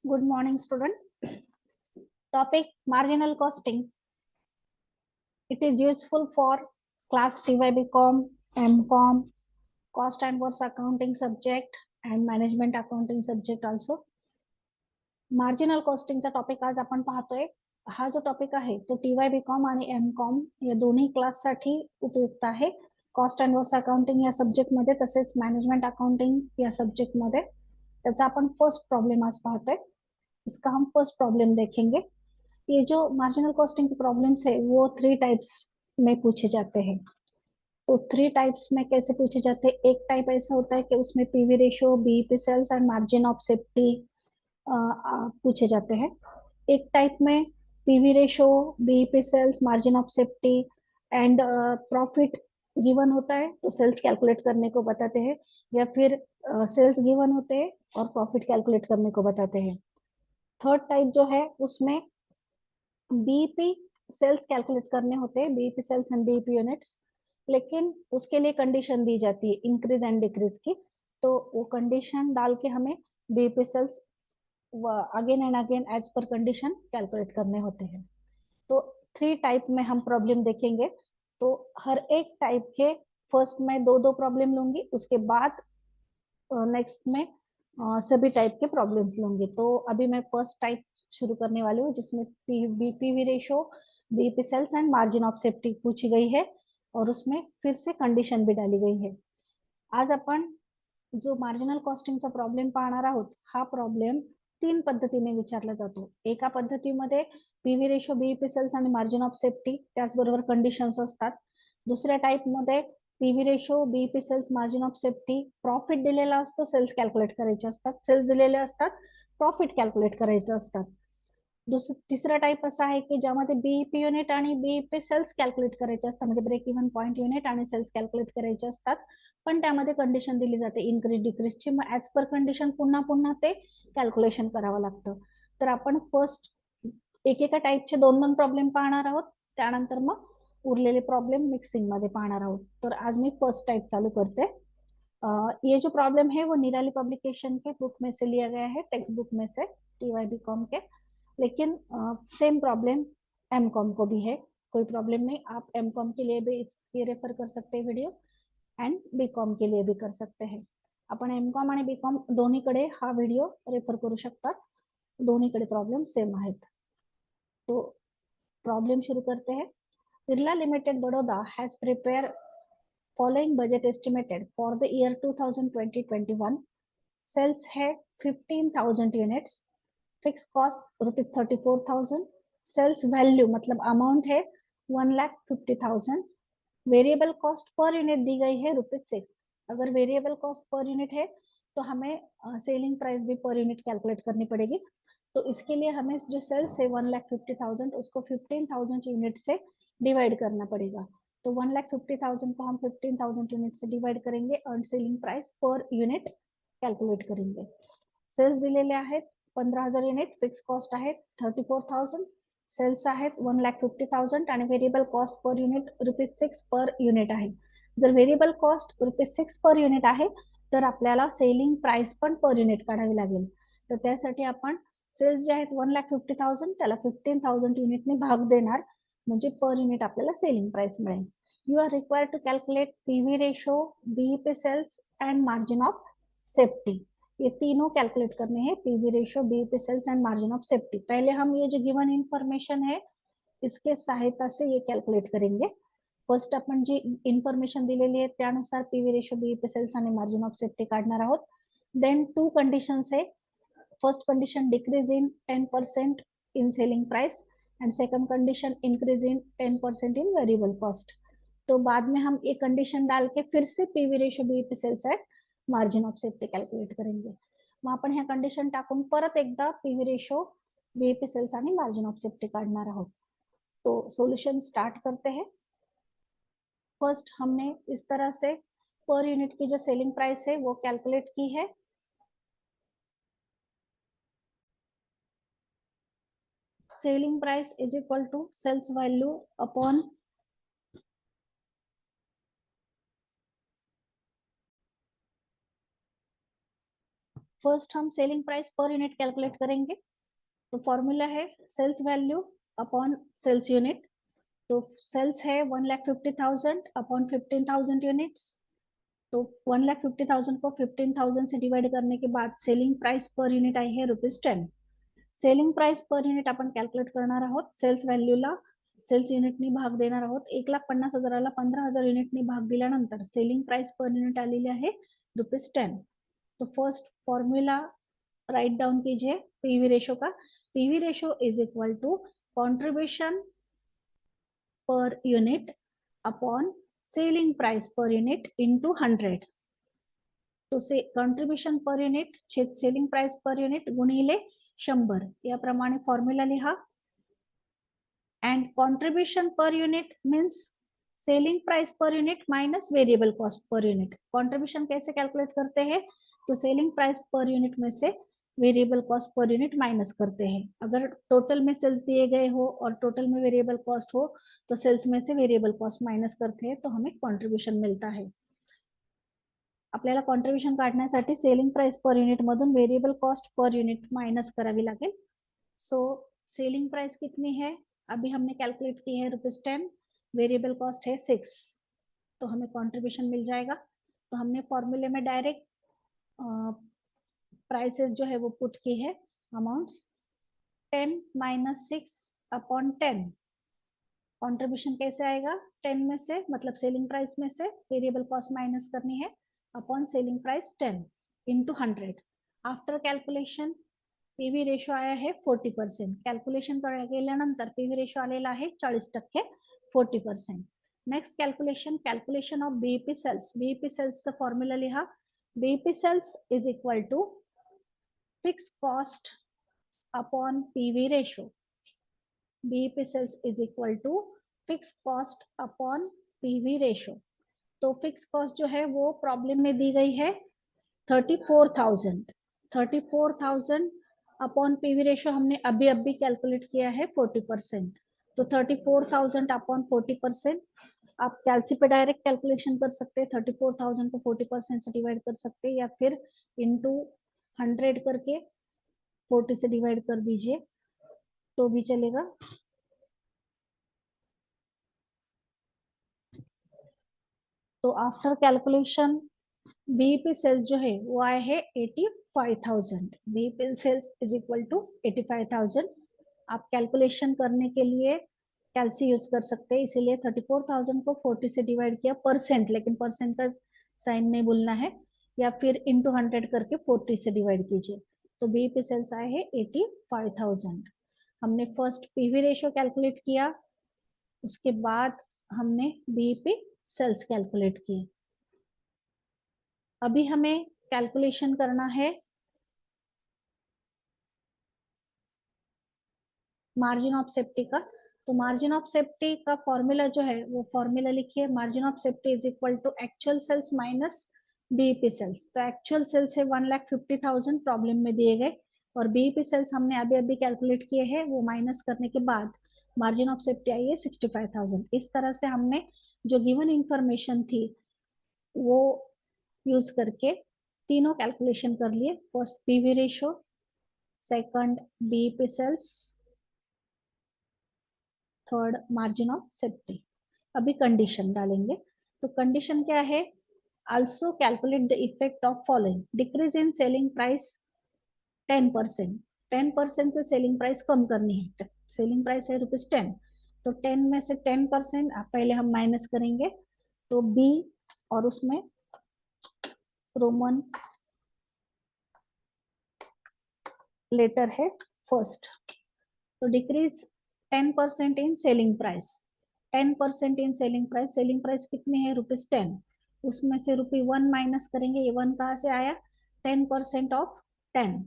Good morning, student. Topic marginal costing. It is useful for class TYBCom, MCom, cost and works accounting subject and management accounting subject also. Marginal कॉस्टिंगचा topic आज आपण पाहतोय. हा जो topic आहे तो TYBCom आणि MCom या दोन्ही क्लाससाठी उपयुक्त आहे. कॉस्ट अँड वर्क्स अकाउंटिंग या सब्जेक्ट मध्ये तसेच मॅनेजमेंट अकाउंटिंग या सब्जेक्ट मध्ये त्याचा आपण फर्स्ट प्रॉब्लेम आज पाहतोय. इसका हम फर्स्ट प्रॉब्लम देखेंगे. ये जो मार्जिनल कॉस्टिंग के प्रॉब्लम्स है वो 3 टाइप्स में पूछे जाते हैं. तो 3 टाइप्स में कैसे पूछे जाते हैं? एक टाइप ऐसा होता है कि उसमें PV ratio, BEP sales and margin of safety पूछे जाते हैं. एक टाइप में PV ratio, BEP sales, margin of safety and profit given होता है तो सेल्स कैलकुलेट करने को बताते हैं, या फिर सेल्स गिवन होते हैं और प्रॉफिट कैलकुलेट करने को बताते हैं. थर्ड टाइप जो है उसमें बीईपी सेल्स कैलकुलेट करने होते हैं, BEP sales and BEP units, लेकिन उसके लिए कंडीशन दी जाती है इंक्रीज एंड डिक्रीज की. तो वो कंडीशन डाल के हमें BEP sales again and again as per condition calculate करने होते हैं. तो 3 टाइप में हम प्रॉब्लम देखेंगे. तो हर एक टाइप के फर्स्ट में 2-2 प्रॉब्लम लूंगी, उसके बाद नेक्स्ट में सभी टाइप के प्रॉब्लम्स लूंगी. तो अभी मैं फर्स्ट टाइप शुरू करने वाली हूँ जिसमें PV ratio, BEP sales and margin of safety पूछी गई है और उसमें फिर से कंडिशन भी डाली गई है. आज आपण जो मार्जिनल कॉस्टिंगचा प्रॉब्लेम पाहणार आहोत हा प्रॉब्लेम 3 पद्धतीने विचारला जातो. एका पद्धतीमध्ये पीवी रेशो, बीईपी सेल्स आणि मार्जिन ऑफ सेफ्टी त्याचबरोबर कंडिशन्स असतात. दुसऱ्या टाइपमध्ये PV ratio, BEP sales, margin of safety, profit दिलेला असतो, सेल्स कॅल्क्युलेट करायचे असतात, सेल्स दिलेले असतात, प्रॉफिट कॅल्क्युलेट करायचं असतात. तिसरा टाइप असा आहे की ज्यामध्ये बीईपी युनिट आणि बीईपी सेल्स कॅल्क्युलेट करायचे असतात, म्हणजे ब्रेक इव्हन पॉईंट युनिट आणि सेल्स कॅल्क्युलेट करायचे असतात, पण त्यामध्ये कंडिशन दिली जाते इन्क्रीज डिक्रीजची. मग ऍज पर कंडिशन पुन्हा पुन्हा ते कॅल्क्युलेशन करावं लागतं. तर आपण फर्स्ट एकेका टाइपचे 2-2 प्रॉब्लेम पाहणार आहोत, त्यानंतर मग उरलेले प्रॉब्लेम मिक्सिंग मध्ये पाहणार आहोत. तर आज मी फर्स्ट टाइप चालू करते. ये जो प्रॉब्लम है वो निराली पब्लिकेशन के बुक में से लिया गया है, टेक्स्ट बुक में से TYBCom के, लेकिन सेम प्रॉब्लम MCom को भी है. कोई प्रॉब्लम नहीं, आप MCom के लिए भी इसके रेफर कर सकते हैं वीडियो एंड BCom के लिए भी कर सकते हैं. आपण MCom आणि BCom दोन्हीकडे हा व्हिडिओ रेफर करू शकता. दोन्हीकडे प्रॉब्लेम सेम आहेत. तो प्रॉब्लम शुरू करते हैं. Birla limited Baroda has prepare following budget estimated for the year 2020-21. Sales है 15,000 units, fixed cost rupees 34,000, sales value मतलब अमाउंट है 1,50,000, वेरिएबल कॉस्ट पर यूनिट दी गई है ₹6. अगर वेरिएबल कॉस्ट पर यूनिट है तो हमें सेलिंग प्राइस भी पर यूनिट कैलकुलेट करनी पड़ेगी. तो इसके लिए हमें जो सेल्स है 1,50,000 उसको 15,000 यूनिट से डिवाइड करना पड़ेगा. तो 1,50,000 को हम 15,000 यूनिट से डिवाइड करेंगे और selling price per unit calculate करेंगे. सेल्स दिलेले आहेत 15,000 युनिट, फिक्स कॉस्ट आहे 34,000, सेल्स आहेत 1,50,000 आणि variable cost per unit ₹6 per unit आहे. जर व्हेरिएबल कॉस्ट ₹6 पर युनिट आहे तर आपल्याला सेलिंग प्राइस पण पर युनिट काढावी लागेल. तर त्यासाठी आपण सेल्स जे आहेत 1,50,000 त्याला 15,000 युनिटने भाग देणार, म्हणजे पर युनिट आपल्याला सेलिंग प्राइस मिळेल. You are required to calculate PV ratio, BEP sales and margin of safety. ये तीनों कैलकुलेट करने हैं, PV ratio, BEP sales and margin of safety. पहले हम ये जो गिवन इन्फॉर्मेशन है इसके सहायता से ये कैलकुलेट करेंगे. फर्स्ट आपण जी इन्फॉर्मेशन दिलेली आहे त्यानुसार पीवी रेशो, बीईपी सेल्स आणि मार्जिन ऑफ सेफ्टी काढणार आहोत. देन 2 कंडिशन्स है. First condition decrease in 10% in selling price and second condition increase in 10% in variable cost. तो बाद में हम ये कंडीशन डाल के फिर से PV ratio, BEP sales and margin of safety calculate करेंगे. मग आपण ह्या कंडिशन टाकून परत एकदा पीवी रेशो, बीईपी सेल्स आणि मार्जिन ऑफ सेफ्टी काढणार आहोत. तो सॉल्यूशन स्टार्ट करते हैं. फर्स्ट हमने इस तरह से पर यूनिट की जो सेलिंग प्राइस है वो कैलकुलेट की है. Selling price is equal to sales value upon first हम selling price per unit calculate करेंगे। तो फॉर्मूला है sales value upon sales unit. तो सेल्स है 1,50,000 अपॉन 15,000 यूनिट्स। तो 1,50,000 को 15,000 से डिवाइड करने के बाद सेलिंग प्राइस पर यूनिट आई है ₹10। सेलिंग प्राइस पर युनिट आपण कॅल्क्युलेट करणार आहोत। सेल्स व्हॅल्यूला सेल्स युनिटनी भाग देणार आहोत। 1,50,000ला 15,000 युनिटनी भाग दिल्यानंतर सेलिंग प्राइस पर युनिट आलेली आहे ₹10। तो फर्स्ट फॉर्मूला राइट डाउन कीजिए पीवी रेशो का। PV ratio is equal to contribution per unit upon selling price per unit into 100। तो से कॉन्ट्रीब्यूशन पर युनिट छेद सेलिंग प्राइस पर युनिट गुणिले 100 याप्रमाणे फॉर्म्युला लिहा। And contribution per unit means selling price per unit minus variable cost per unit. Contribution कैसे calculate करते हैं? तो सेलिंग प्राइस पर यूनिट में से variable cost per unit minus करते हैं। अगर टोटल में सेल्स दिए गए हो और टोटल में वेरिएबल कॉस्ट हो तो सेल्स में से वेरिएबल कॉस्ट माइनस करते हैं तो हमें कॉन्ट्रीब्यूशन मिलता है। आपल्याला कॉन्ट्रीब्यूशन काढण्यासाठी सेलिंग प्राइस पर यूनिट मधून variable cost per unit minus करावी लागेल। सो सेलिंग प्राइस कितनी है? अभी हमने कैलकुलेट की है ₹10। वेरिएबल कॉस्ट है 6, तो हमें कॉन्ट्रीब्यूशन मिल जाएगा। तो हमने फॉर्मूले में डायरेक्ट प्राइसेस जो है वो पुट की है। Amounts 10 minus 6 upon 10। कॉन्ट्रीब्यूशन कैसे आएगा? 10 में से मतलब सेलिंग प्राइस में से वेरिएबल कॉस्ट माइनस करनी है upon selling price 10 into 100। After calculation PV ratio आया है 40%। कॅल्क्युलेशन केल्यानंतर पीवी रेशो आलेला आहे 40%, 40%। Next calculation of BEP sales. BEP सेल्सचा फॉर्म्युला लिहा। BEP sales is equal to fix cost upon PV ratio. BEP sales is equal to fix cost upon PV ratio. तो fix cost जो है वो problem में दी गई है 34,000। 34,000 अपॉन पीवी रेशो हमने अभी कैलकुलेट किया है 40%। तो 34,000 अपॉन 40%। आप कैलसी पे डायरेक्ट कैलकुलेशन कर सकते हैं। 34,000 को 40% से डिवाइड कर सकते हैं या फिर इंटू 100 करके 40 से डिवाइड कर दीजिए तो भी चलेगा। तो आफ्टर कैलकुलेशन बीईपी सेल्स जो है वो आए है 85,000। BEP sales is equal to 85,000। आप कैलकुलेशन करने के लिए कैलसी यूज कर सकते हैं, इसीलिए 34,000 को 40 से डिवाइड किया परसेंट, लेकिन परसेंट का साइन नहीं भूलना है, या फिर इंटू 100 करके 40 से डिवाइड कीजिए। तो बीईपी सेल्स आए हैं 85,000। हमने फर्स्ट पीवी रेशियो कैलकुलेट किया, उसके बाद हमने बीईपी सेल्स कैलकुलेट किए। अभी हमें कैलकुलेशन करना है मार्जिन ऑफ सेफ्टी का। तो मार्जिन ऑफ सेफ्टी का फॉर्मूला जो है वो फॉर्मूला लिखिए। Margin of safety is equal to actual sales minus BEP sales. तो एक्चुअल सेल्स है 1,50,000 प्रॉब्लम में दिए गए, और बीईपी सेल्स हमने अभी कैलकुलेट किए हैं, वो माइनस करने के बाद मार्जिन ऑफ सेफ्टी आई है 65,000। इस तरह से हमने जो गिवन इंफॉर्मेशन थी वो यूज करके तीनों कैलकुलेशन कर लिए। First PV ratio, second BEP sales, third margin of safety. अभी कंडीशन डालेंगे। तो कंडीशन क्या है? Also calculate the effect of following. Decrease in selling price 10%। 10% से सेलिंग प्राइस कम करनी है। सेलिंग प्राइस है ₹10, तो 10 में से 10% पहले हम माइनस करेंगे। तो बी और उसमें रोमन लेटर है फर्स्ट। तो डिक्रीज 10% इन सेलिंग प्राइस। 10% इन सेलिंग प्राइस। सेलिंग प्राइस कितनी है? ₹10। उसमें से ₹1 माइनस करेंगे। ये 1 कहाँ से आया? 10% ऑफ 10।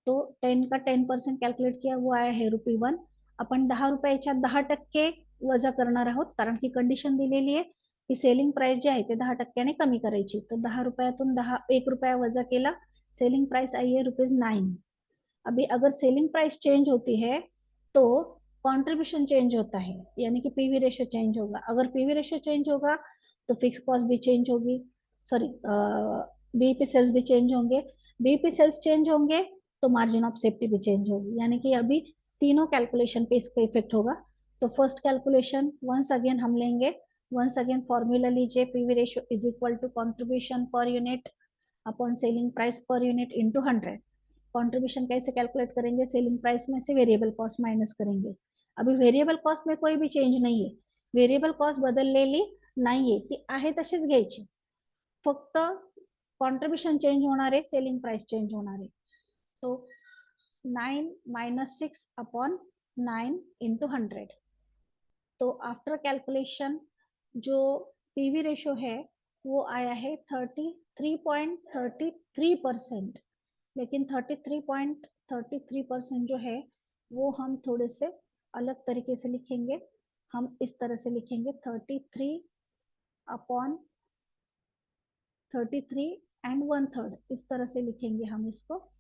तो 10 का 10% कॅल्क्युलेट किया, वो आया है ₹1। आपण 10 रुपयाच्या 10% वजा करणार आहोत, कारण की कंडिशन दिलेली आहे की सेलिंग प्राइस जी आहे ते 10% कमी करायची। तो 10 रुपयातून 1 रुपया वजा केला, सेलिंग प्राइस आई है ₹9। अभी अगर सेलिंग प्राइस चेंज होती है तो कॉन्ट्रीब्यूशन चेंज होता है, यानी कि पीवी रेशियो चेंज होगा। अगर पीवी रेशियो चेंज होगा तो फिक्स कॉस्ट भी चेंज होगी, सॉरी बीईपी सेल्स भी चेंज होंगे। बीईपी सेल्स चेंज होंगे तो मार्जिन ऑफ सेफ्टी भी चेंज होगी, यानी कि अभी तीनों कैलकुलेशन पे इसका इफेक्ट होगा। तो फर्स्ट कैलकुलेशन वंस अगेन हम लेंगे, वंस अगेन फॉर्मूला लीजिए, PV ratio is equal to contribution per unit upon selling price per unit into 100। Contribution कैसे कैलकुलेट करेंगे, सेलिंग प्राइस में से वेरिएबल कॉस्ट माइनस करेंगे। अभी वेरिएबल कॉस्ट में कोई भी चेंज नाही आहे, वेरिएबल कॉस्ट बदललेली नाहीये, ती आहे तशीच घ्यायची, फक्त कॉन्ट्रीब्युशन चेंज होणार आहे, सेलिंग प्राइस चेंज होणार आहे। तो 9 माइनस 6 अपॉन 9 इंटू 100। तो आफ्टर कैलकुलेशन जो पीवी रेशियो है वो आया है 33.33%, लेकिन 33.33% जो है वो हम थोड़े से अलग तरीके से लिखेंगे। हम इस तरह से लिखेंगे 33 अपॉन 33 एंड 1/3, इस तरह से लिखेंगे हम इसको।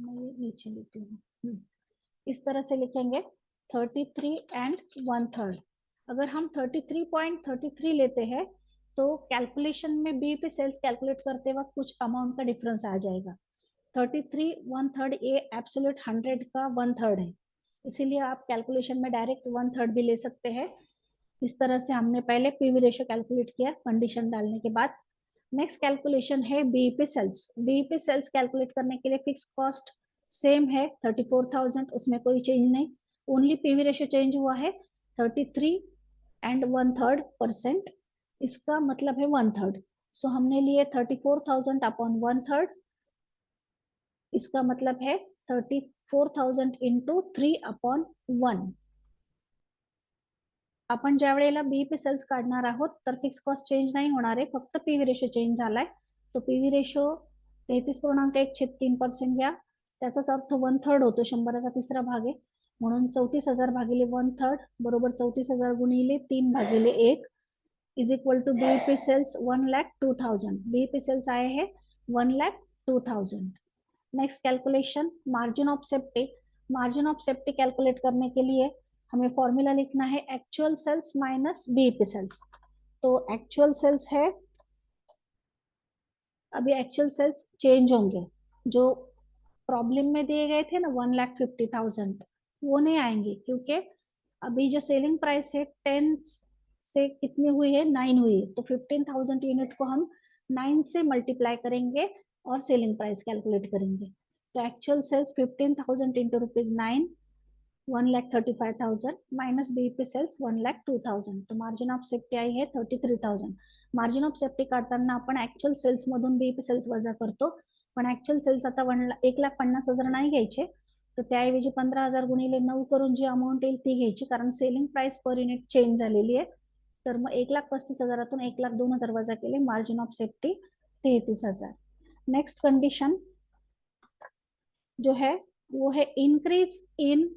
मैं ये नीचे लिखती हूँ, इस तरह से लिखेंगे 33 एंड 1/3। अगर हम 33.33 लेते हैं तो कैलकुलेशन में बी पे सेल्स कैलकुलेट करते वक्त कुछ अमाउंट का डिफरेंस आ जाएगा। 33 1/3 ये एब्सोल्यूट 100 का 1/3 है, इसीलिए आप कैलकुलेशन में डायरेक्ट 1/3 भी ले सकते हैं। इस तरह से हमने पहले पीवी रेशियो कैलकुलेट किया कंडीशन डालने के बाद। नेक्स्ट कैलकुलेशन है BEP sales. BEP sales calculate करने के लिए फिक्स कॉस्ट सेम है 34,000, उसमें कोई चेंज नहीं, ओनली पीवी रेशियो चेंज हुआ है 33 एंड 1/3%, इसका मतलब है 1/3। सो हमने लिए 34,000 अपॉन 1/3, इसका मतलब है 34,000 इंटू 3 अपॉन 1। आपण ज्या वेळेला बीईपी सेल्स काढणार आहोत तर फिक्स कॉस्ट चेंज नाही होणार आहे, फक्त पीवी रेशो चेंज झालाय। तो पीवी रेशो 33.1/3% घ्या, त्याचाच अर्थ 1/3 होतो, 100चा तिसरा भाग आहे, म्हणून 34,000 भागिले 1/3 बरोबर 34,000 गुणिले 3 भागिले 1 is equal to BEP sales 1,02,000। BEP sales आए हैं 1,02,000। Next calculation margin of safety. Margin of safety calculate करने के लिए हमें फॉर्मूला लिखना है actual sales minus BEP sales. तो एक्चुअल सेल्स है, अभी एक्चुअल सेल्स चेंज होंगे, जो प्रॉब्लम में दिए गए थे ना 1,50,000 वो नहीं आएंगे, क्योंकि अभी जो सेलिंग प्राइस है 10 से कितनी हुई है, 9 हुई है, तो 15,000 यूनिट को हम 9 से मल्टीप्लाई करेंगे और सेलिंग प्राइस कैलकुलेट करेंगे। तो actual sales 15,000 into ₹9 1,35,000 minus BEP sales 1,02,000, तो मार्जिन ऑफ सेफ्टी आई है 33,000। मार्जिन ऑफ सेफ्टी काढताना आपण ऍक्च्युअल सेल्स मधून बीईपी सेल्स वजा करतो, पण ऍक्च्युअल सेल्स आता 1,50,000 नाही घ्यायचे, तर त्याऐवजी 15,000 गुणिले 9 करून जी अमाऊंट येईल ती घ्यायची, कारण selling price per unit change झालेली आहे। तर मग 1,35,000तून 1,02,000 वजा केले, margin of safety 33,000। Next condition जो है वो है increase in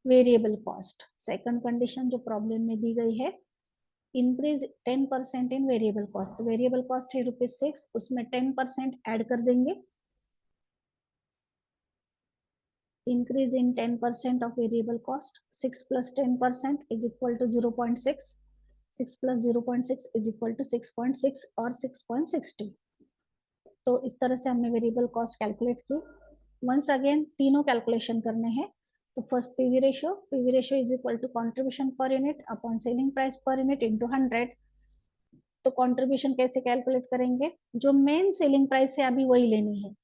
variable cost. Second condition जो प्रॉब्लम में दी गई है, इंक्रीज 10% इन वेरिएबल कॉस्ट। तो वेरिएबल कॉस्ट है ₹6, उसमें 10% ऐड कर देंगे। Increase in 10% of variable cost, 6 plus 10% is equal to 0.6, 6 plus 0.6 is equal to 6.6 और 6.60। तो इस तरह से हमने वेरिएबल कॉस्ट कैलकुलेट की। वंस अगेन तीनों कैलकुलेशन करने हैं। तो first PV ratio is equal to contribution per unit upon selling price per unit into 100। तो कंट्रीब्यूशन कैसे कैलकुलेट करेंगे, जो मेन सेलिंग प्राइस है अभी वही लेनी है,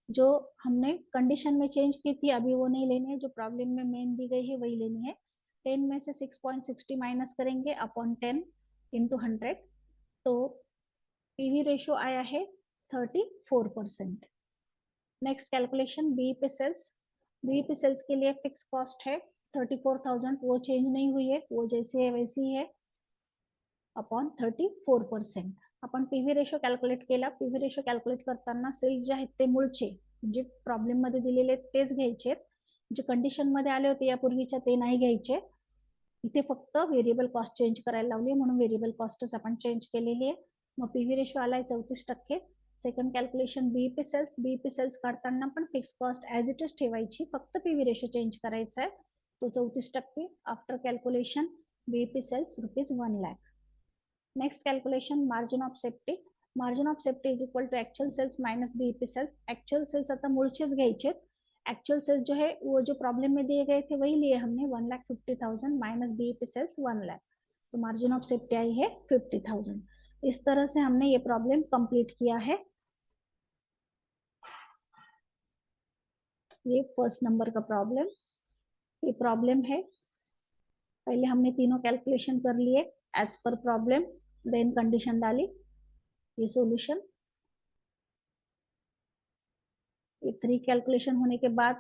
जो हमने कंडीशन में चेंज की थी अभी वो नहीं लेनी है, जो प्रॉब्लम में मेन दी गई है वही लेनी है। 10 में से 6.60 माइनस करेंगे अपॉन 10 इंटू 100, तो पीवी रेशियो आया है 34%। Next calculation BEP sales. BEP sales के लिए फिक्स कॉस्ट है 34,000, वो चेंज नहीं हुई है, वो जैसी है वैसी है, अपॉन 34%। आपण पीव्ही रेशो कॅल्क्युलेट केला। पीव्ही रेशो कॅल्क्युलेट करताना सेल्स जे आहेत ते मूळचे, जे प्रॉब्लेम मध्ये दिलेले तेच घ्यायचे, जे कंडिशन मध्ये आले होते यापूर्वीच्या ते नाही घ्यायचे। इथे फक्त व्हेरिएबल कॉस्ट चेंज करायला लावली, म्हणून व्हेरिएबल कॉस्टच आपण चेंज केलेली आहे। मग पीव्ही रेशो आलाय 34%। Second calculation BEP sales. BEP sales काढताना पण fix cost as it is ठेवायची, फक्त पीव्ही रेशो चेंज करायचा आहे, तो 34%। After calculation BEP sales ₹1 lakh. Next calculation, margin of safety. Margin of safety is equal to actual sales minus BEP sales. Actual sales आता मूळचेच घ्यायचे. Actual sales जो है वो जो प्रॉब्लम में दिए गए थे वही लिए हमने 1,50,000 माइनस BEP सेल्स 1 लाख. तो मार्जिन ऑफ सेफ्टी आई है 50,000. इस तरह से हमने ये प्रॉब्लम कंप्लीट किया है. ये फर्स्ट नंबर का प्रॉब्लम. ये प्रॉब्लम है. पहले हमने तीनों कैलकुलेशन कर लिए as per problem, then condition डाली. ये सॉल्यूशन. ये 3 कैलकुलेशन होने के बाद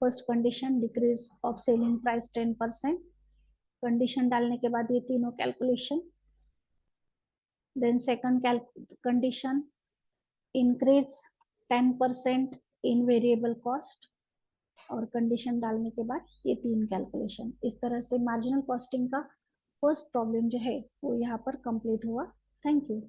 first condition decrease of selling price 10%. Condition डालने के बाद ये तीनों calculation. Then second condition increase 10% in variable cost. और कंडीशन डालने के बाद ये 3 कैलकुलेशन. इस तरह से मार्जिनल कॉस्टिंग का फर्स्ट प्रॉब्लम जो है वो यहाँ पर कंप्लीट हुआ. Thank you.